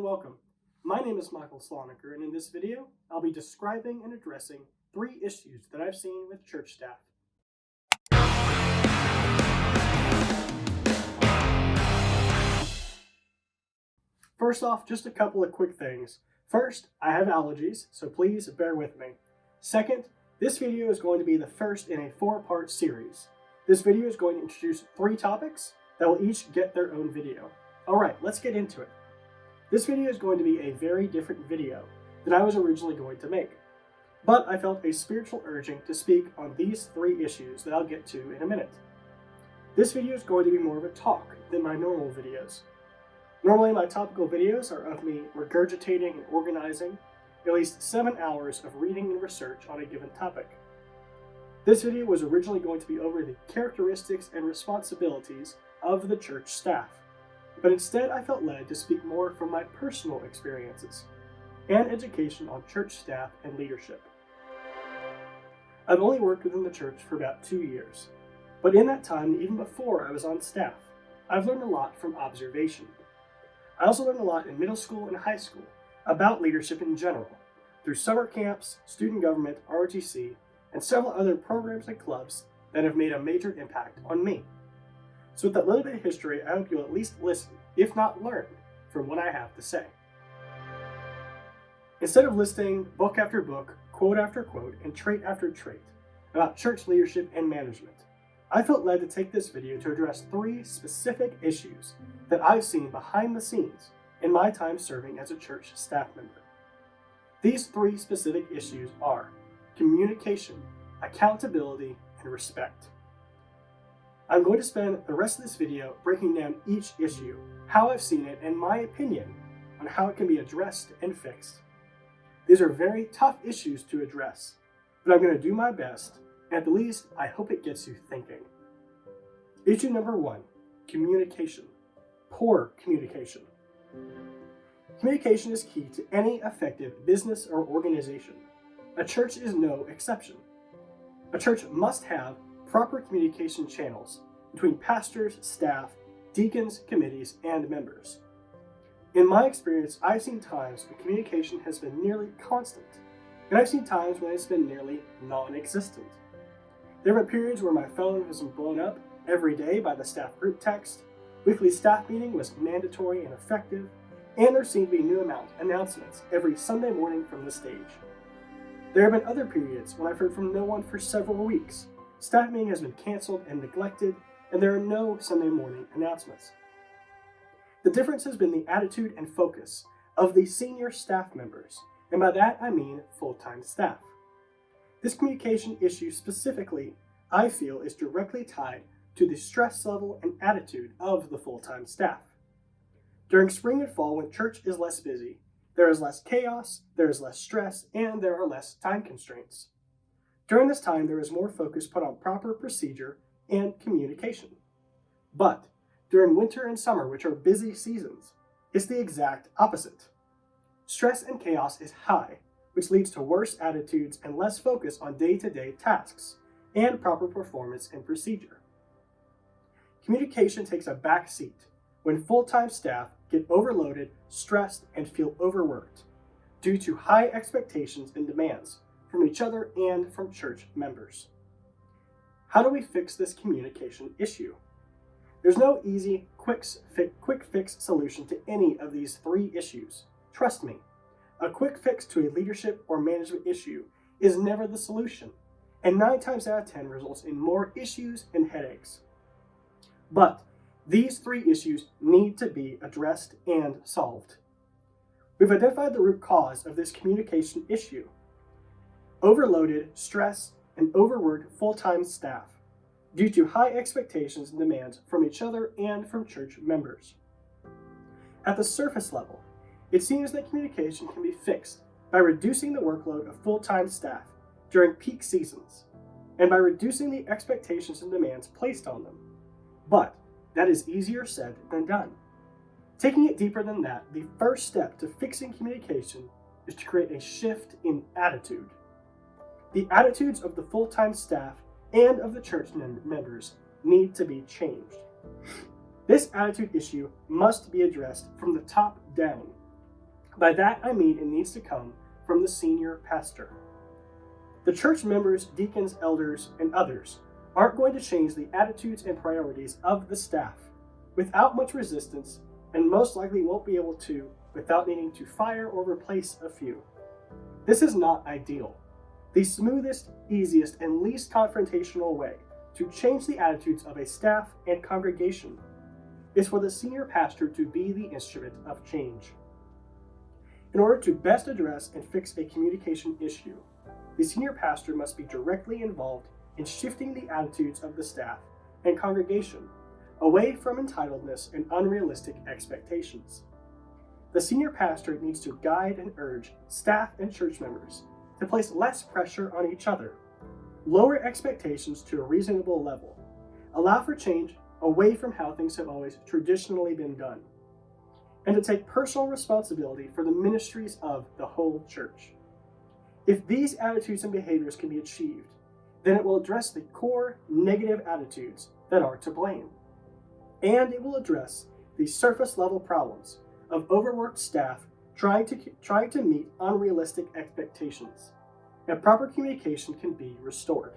and welcome. My name is Michael Slonecker, and in this video, I'll be describing and addressing 3 issues that I've seen with church staff. First off, just a couple of quick things. First, I have allergies, so please bear with me. Second, this video is going to be the first in a 4-part series. This video is going to introduce 3 topics that will each get their own video. Alright, let's get into it. This video is going to be a very different video than I was originally going to make, but I felt a spiritual urging to speak on these 3 issues that I'll get to in a minute. This video is going to be more of a talk than my normal videos. Normally my topical videos are of me regurgitating and organizing at least 7 hours of reading and research on a given topic. This video was originally going to be over the characteristics and responsibilities of the church staff, but instead I felt led to speak more from my personal experiences and education on church staff and leadership. I've only worked within the church for about 2 years, but in that time, even before I was on staff, I've learned a lot from observation. I also learned a lot in middle school and high school about leadership in general, through summer camps, student government, ROTC, and several other programs and clubs that have made a major impact on me. So with that little bit of history, I hope you'll at least listen, if not learn, from what I have to say. Instead of listing book after book, quote after quote, and trait after trait about church leadership and management, I felt led to take this video to address 3 specific issues that I've seen behind the scenes in my time serving as a church staff member. These 3 specific issues are communication, accountability, and respect. I'm going to spend the rest of this video breaking down each issue, how I've seen it, and my opinion on how it can be addressed and fixed. These are very tough issues to address, but I'm going to do my best, and at the least, I hope it gets you thinking. Issue number 1, communication. Poor communication. Communication is key to any effective business or organization. A church is no exception. A church must have proper communication channels between pastors, staff, deacons, committees, and members. In my experience, I've seen times when communication has been nearly constant, and I've seen times when it's been nearly non-existent. There have been periods where my phone has been blown up every day by the staff group text, weekly staff meeting was mandatory and effective, and there seemed to be new announcements every Sunday morning from the stage. There have been other periods when I've heard from no one for several weeks. Staff meeting has been canceled and neglected, and there are no Sunday morning announcements. The difference has been the attitude and focus of the senior staff members, and by that I mean full-time staff. This communication issue specifically, I feel, is directly tied to the stress level and attitude of the full-time staff. During spring and fall, when church is less busy, there is less chaos, there is less stress, and there are less time constraints. During this time, there is more focus put on proper procedure and communication. But during winter and summer, which are busy seasons, it's the exact opposite. Stress and chaos is high, which leads to worse attitudes and less focus on day-to-day tasks and proper performance and procedure. Communication takes a back seat when full-time staff get overloaded, stressed, and feel overworked due to high expectations and demands from each other and from church members. How do we fix this communication issue? There's no easy, quick fix solution to any of these 3 issues. Trust me, a quick fix to a leadership or management issue is never the solution, and 9 times out of 10 results in more issues and headaches. But these 3 issues need to be addressed and solved. We've identified the root cause of this communication issue: overloaded, stress, and overworked full-time staff due to high expectations and demands from each other and from church members. At the surface level, it seems that communication can be fixed by reducing the workload of full-time staff during peak seasons and by reducing the expectations and demands placed on them. But that is easier said than done. Taking it deeper than that, the first step to fixing communication is to create a shift in attitude. The attitudes of the full-time staff and of the church members need to be changed. This attitude issue must be addressed from the top down. By that I mean it needs to come from the senior pastor. The church members, deacons, elders, and others aren't going to change the attitudes and priorities of the staff without much resistance, and most likely won't be able to without needing to fire or replace a few. This is not ideal. The smoothest, easiest, and least confrontational way to change the attitudes of a staff and congregation is for the senior pastor to be the instrument of change. In order to best address and fix a communication issue, the senior pastor must be directly involved in shifting the attitudes of the staff and congregation away from entitledness and unrealistic expectations. The senior pastor needs to guide and urge staff and church members to place less pressure on each other, lower expectations to a reasonable level, allow for change away from how things have always traditionally been done, and to take personal responsibility for the ministries of the whole church. If these attitudes and behaviors can be achieved, then it will address the core negative attitudes that are to blame. And it will address the surface level problems of overworked staff trying to meet unrealistic expectations, and proper communication can be restored.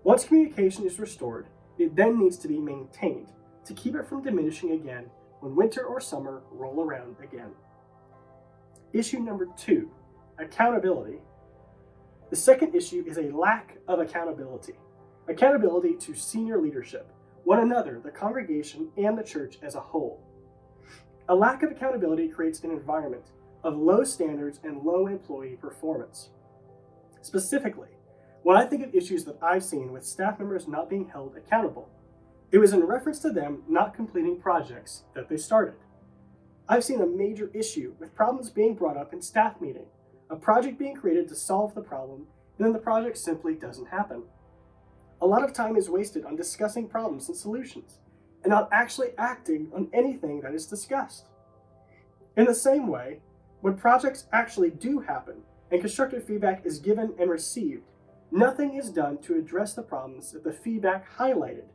Once communication is restored, it then needs to be maintained to keep it from diminishing again when winter or summer roll around again. Issue number 2, accountability. The second issue is a lack of accountability. Accountability to senior leadership, one another, the congregation, and the church as a whole. A lack of accountability creates an environment of low standards and low employee performance. Specifically, when I think of issues that I've seen with staff members not being held accountable, it was in reference to them not completing projects that they started. I've seen a major issue with problems being brought up in staff meeting, a project being created to solve the problem, and then the project simply doesn't happen. A lot of time is wasted on discussing problems and solutions, and not actually acting on anything that is discussed. In the same way, when projects actually do happen and constructive feedback is given and received, nothing is done to address the problems that the feedback highlighted,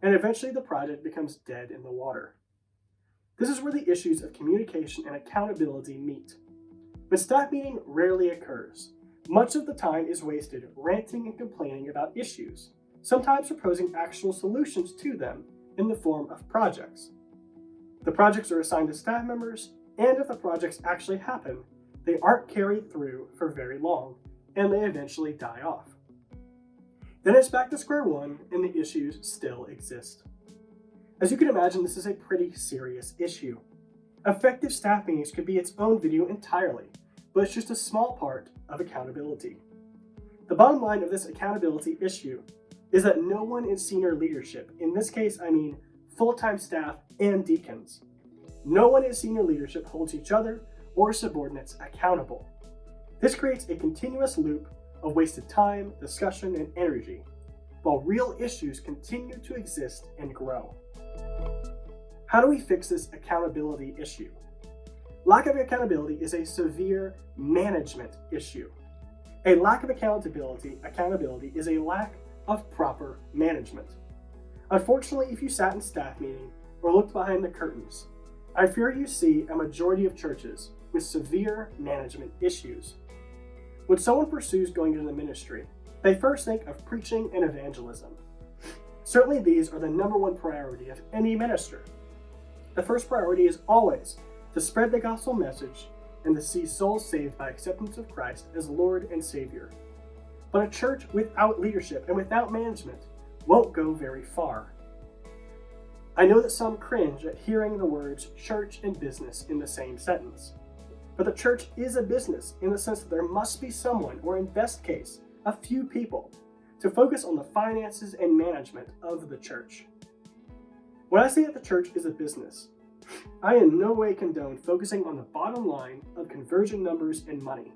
and eventually the project becomes dead in the water. This is where the issues of communication and accountability meet. When staff meeting rarely occurs, much of the time is wasted ranting and complaining about issues, sometimes proposing actual solutions to them in the form of projects. The projects are assigned to staff members, and if the projects actually happen, they aren't carried through for very long, and they eventually die off. Then it's back to square one, and the issues still exist. As you can imagine, this is a pretty serious issue. Effective staff meetings could be its own video entirely, but it's just a small part of accountability. The bottom line of this accountability issue is that no one in senior leadership, in this case I mean full-time staff and deacons, no one in senior leadership holds each other or subordinates accountable. This creates a continuous loop of wasted time, discussion, and energy, while real issues continue to exist and grow. How do we fix this accountability issue? Lack of accountability is a severe management issue. A lack of accountability is a lack of proper management. Unfortunately, if you sat in staff meeting or looked behind the curtains, I fear you see a majority of churches with severe management issues. When someone pursues going into the ministry, they first think of preaching and evangelism. Certainly these are the number one priority of any minister. The first priority is always to spread the gospel message and to see souls saved by acceptance of Christ as Lord and Savior. But a church without leadership and without management won't go very far. I know that some cringe at hearing the words church and business in the same sentence. But the church is a business in the sense that there must be someone, or in best case, a few people, to focus on the finances and management of the church. When I say that the church is a business, I in no way condone focusing on the bottom line of conversion numbers and money.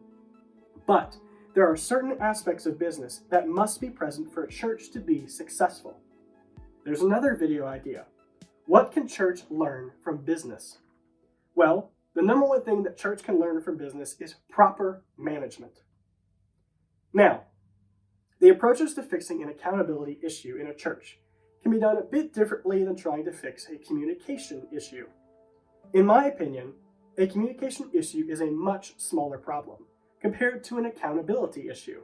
But there are certain aspects of business that must be present for a church to be successful. There's another video idea. What can church learn from business? Well, the number one thing that church can learn from business is proper management. Now, the approaches to fixing an accountability issue in a church can be done a bit differently than trying to fix a communication issue. In my opinion, a communication issue is a much smaller problem compared to an accountability issue.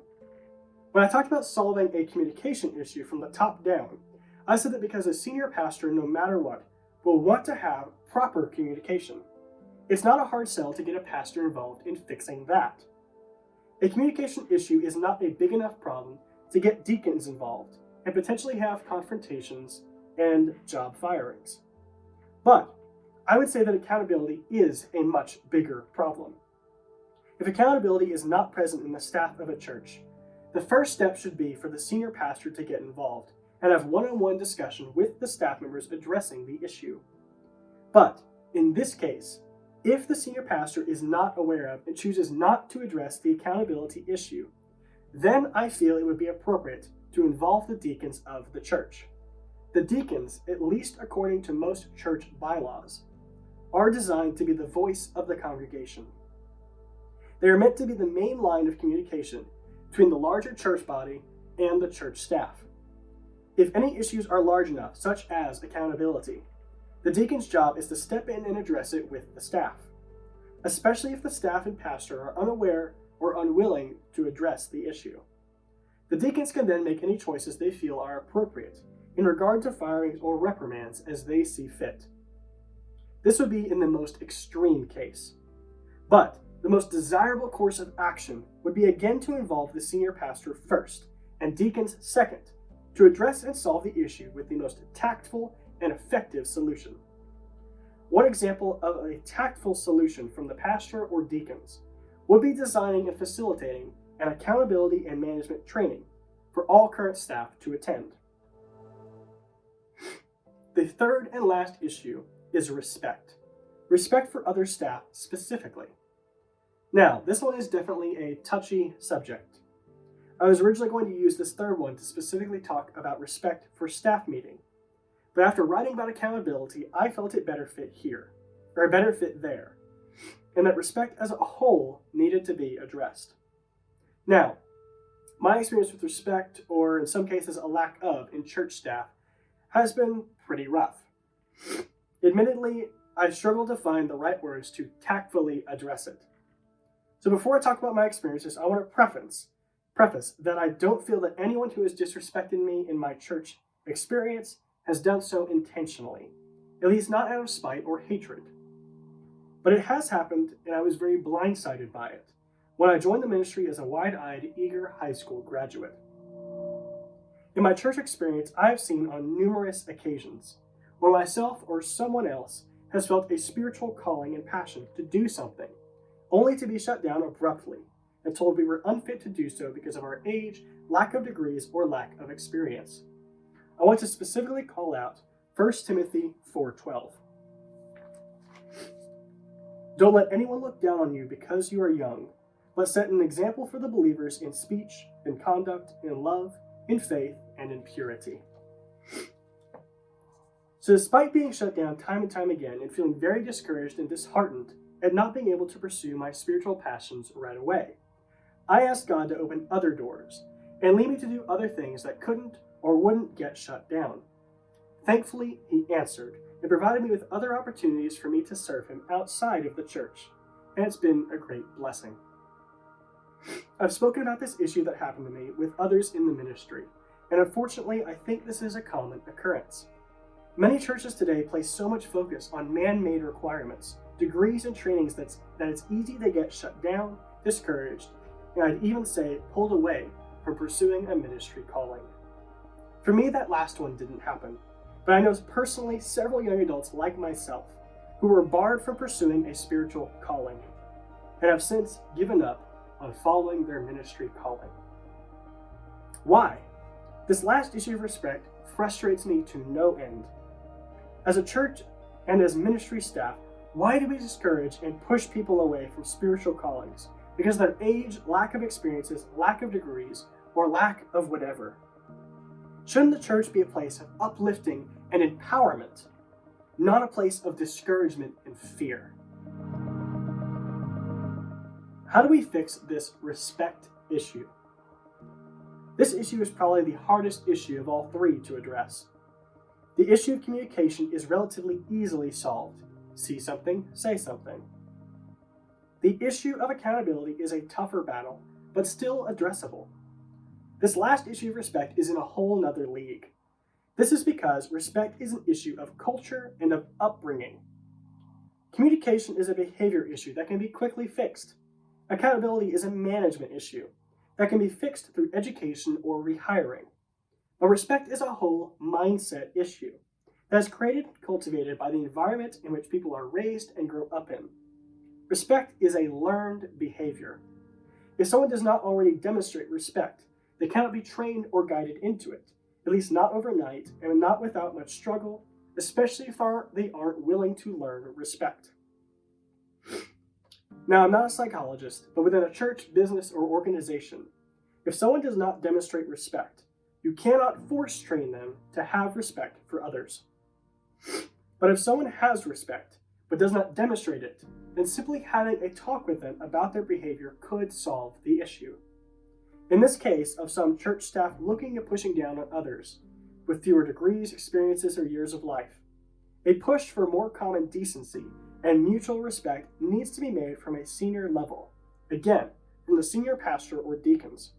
When I talked about solving a communication issue from the top down, I said that because a senior pastor, no matter what, will want to have proper communication. It's not a hard sell to get a pastor involved in fixing that. A communication issue is not a big enough problem to get deacons involved and potentially have confrontations and job firings. But I would say that accountability is a much bigger problem. If accountability is not present in the staff of a church, the first step should be for the senior pastor to get involved and have one-on-one discussion with the staff members addressing the issue. But in this case, if the senior pastor is not aware of and chooses not to address the accountability issue, then I feel it would be appropriate to involve the deacons of the church. The deacons, at least according to most church bylaws, are designed to be the voice of the congregation. They are meant to be the main line of communication between the larger church body and the church staff. If any issues are large enough, such as accountability, the deacon's job is to step in and address it with the staff, especially if the staff and pastor are unaware or unwilling to address the issue. The deacons can then make any choices they feel are appropriate in regard to firings or reprimands as they see fit. This would be in the most extreme case. But the most desirable course of action would be again to involve the senior pastor first and deacons second to address and solve the issue with the most tactful and effective solution. One example of a tactful solution from the pastor or deacons would be designing and facilitating an accountability and management training for all current staff to attend. The third and last issue is respect. Respect for other staff specifically. Now, this one is definitely a touchy subject. I was originally going to use this third one to specifically talk about respect for staff meeting, but after writing about accountability, I felt it better fit here, or better fit there, and that respect as a whole needed to be addressed. Now, my experience with respect, or in some cases a lack of, in church staff, has been pretty rough. Admittedly, I struggled to find the right words to tactfully address it. So before I talk about my experiences, I want to preface that I don't feel that anyone who has disrespected me in my church experience has done so intentionally, at least not out of spite or hatred. But it has happened, and I was very blindsided by it when I joined the ministry as a wide-eyed, eager high school graduate. In my church experience, I have seen on numerous occasions where myself or someone else has felt a spiritual calling and passion to do something, only to be shut down abruptly and told we were unfit to do so because of our age, lack of degrees, or lack of experience. I want to specifically call out 1 Timothy 4:12. Don't let anyone look down on you because you are young, but set an example for the believers in speech, in conduct, in love, in faith, and in purity. So despite being shut down time and time again and feeling very discouraged and disheartened at not being able to pursue my spiritual passions right away, I asked God to open other doors and lead me to do other things that couldn't or wouldn't get shut down. Thankfully, He answered and provided me with other opportunities for me to serve Him outside of the church, and it's been a great blessing. I've spoken about this issue that happened to me with others in the ministry, and unfortunately, I think this is a common occurrence. Many churches today place so much focus on man-made requirements, degrees, and trainings that it's easy to get shut down, discouraged, and I'd even say pulled away from pursuing a ministry calling. For me, that last one didn't happen, but I know personally several young adults like myself who were barred from pursuing a spiritual calling and have since given up on following their ministry calling. Why? This last issue of respect frustrates me to no end. As a church and as ministry staff, why do we discourage and push people away from spiritual callings? Because of their age, lack of experiences, lack of degrees, or lack of whatever. Shouldn't the church be a place of uplifting and empowerment, not a place of discouragement and fear? How do we fix this respect issue? This issue is probably the hardest issue of all three to address. The issue of communication is relatively easily solved. See something, say something. The issue of accountability is a tougher battle, but still addressable. This last issue of respect is in a whole nother league. This is because respect is an issue of culture and of upbringing. Communication is a behavior issue that can be quickly fixed. Accountability is a management issue that can be fixed through education or rehiring. But respect is a whole mindset issue that is created and cultivated by the environment in which people are raised and grow up in. Respect is a learned behavior. If someone does not already demonstrate respect, they cannot be trained or guided into it, at least not overnight and not without much struggle, especially if they aren't willing to learn respect. Now, I'm not a psychologist, but within a church, business, or organization, if someone does not demonstrate respect, you cannot force train them to have respect for others. But if someone has respect, but does not demonstrate it, then simply having a talk with them about their behavior could solve the issue. In this case of some church staff looking at pushing down on others, with fewer degrees, experiences, or years of life, a push for more common decency and mutual respect needs to be made from a senior level, again, from the senior pastor or deacons.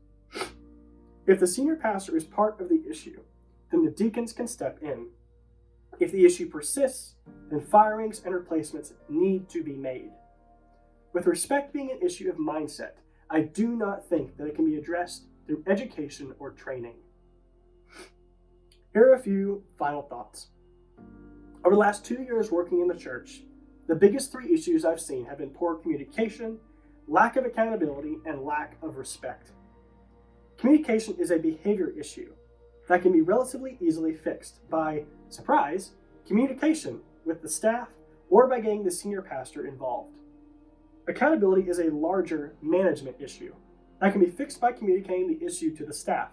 If the senior pastor is part of the issue, then the deacons can step in. If the issue persists, then firings and replacements need to be made. With respect being an issue of mindset, I do not think that it can be addressed through education or training. Here are a few final thoughts. Over the last 2 years working in the church, the biggest 3 issues I've seen have been poor communication, lack of accountability, and lack of respect. Communication is a behavior issue that can be relatively easily fixed by, surprise, communication with the staff or by getting the senior pastor involved. Accountability is a larger management issue that can be fixed by communicating the issue to the staff,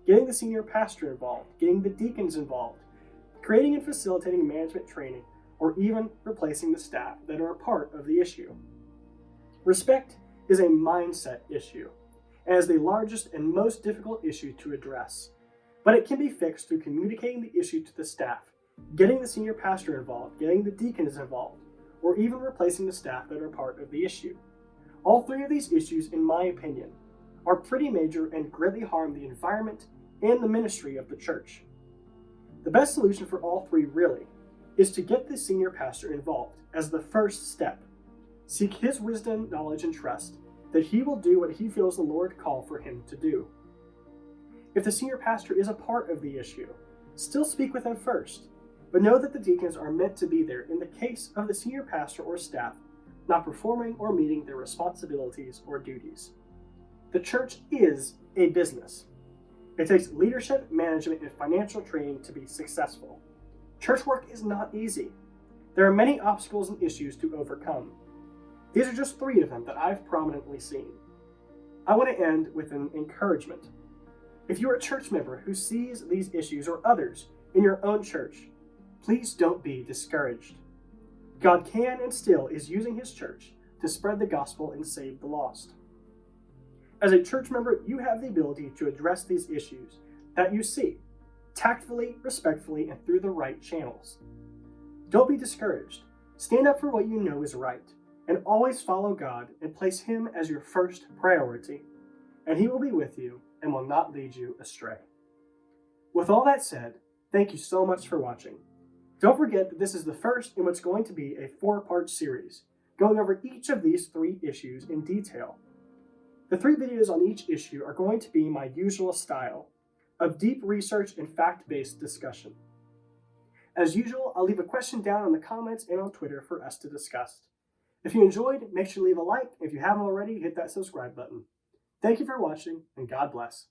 getting the senior pastor involved, getting the deacons involved, creating and facilitating management training, or even replacing the staff that are a part of the issue. Respect is a mindset issue and is the largest and most difficult issue to address, but it can be fixed through communicating the issue to the staff, getting the senior pastor involved, getting the deacons involved, or even replacing the staff that are part of the issue. All 3 of these issues, in my opinion, are pretty major and greatly harm the environment and the ministry of the church. The best solution for all 3 really is to get the senior pastor involved as the first step. Seek his wisdom, knowledge, and trust that he will do what he feels the Lord called for him to do. If the senior pastor is a part of the issue, still speak with him first, but know that the deacons are meant to be there in the case of the senior pastor or staff not performing or meeting their responsibilities or duties. The church is a business. It takes leadership, management, and financial training to be successful. Church work is not easy. There are many obstacles and issues to overcome. These are just 3 of them that I've prominently seen. I want to end with an encouragement. If you're a church member who sees these issues or others in your own church, please don't be discouraged. God can and still is using his church to spread the gospel and save the lost. As a church member, you have the ability to address these issues that you see, tactfully, respectfully, and through the right channels. Don't be discouraged. Stand up for what you know is right, and always follow God and place him as your first priority, and he will be with you and will not lead you astray. With all that said, thank you so much for watching. Don't forget that this is the first in what's going to be a 4-part series, going over each of these 3 issues in detail. The 3 videos on each issue are going to be my usual style of deep research and fact-based discussion. As usual, I'll leave a question down in the comments and on Twitter for us to discuss. If you enjoyed, make sure to leave a like, and if you haven't already, hit that subscribe button. Thank you for watching, and God bless.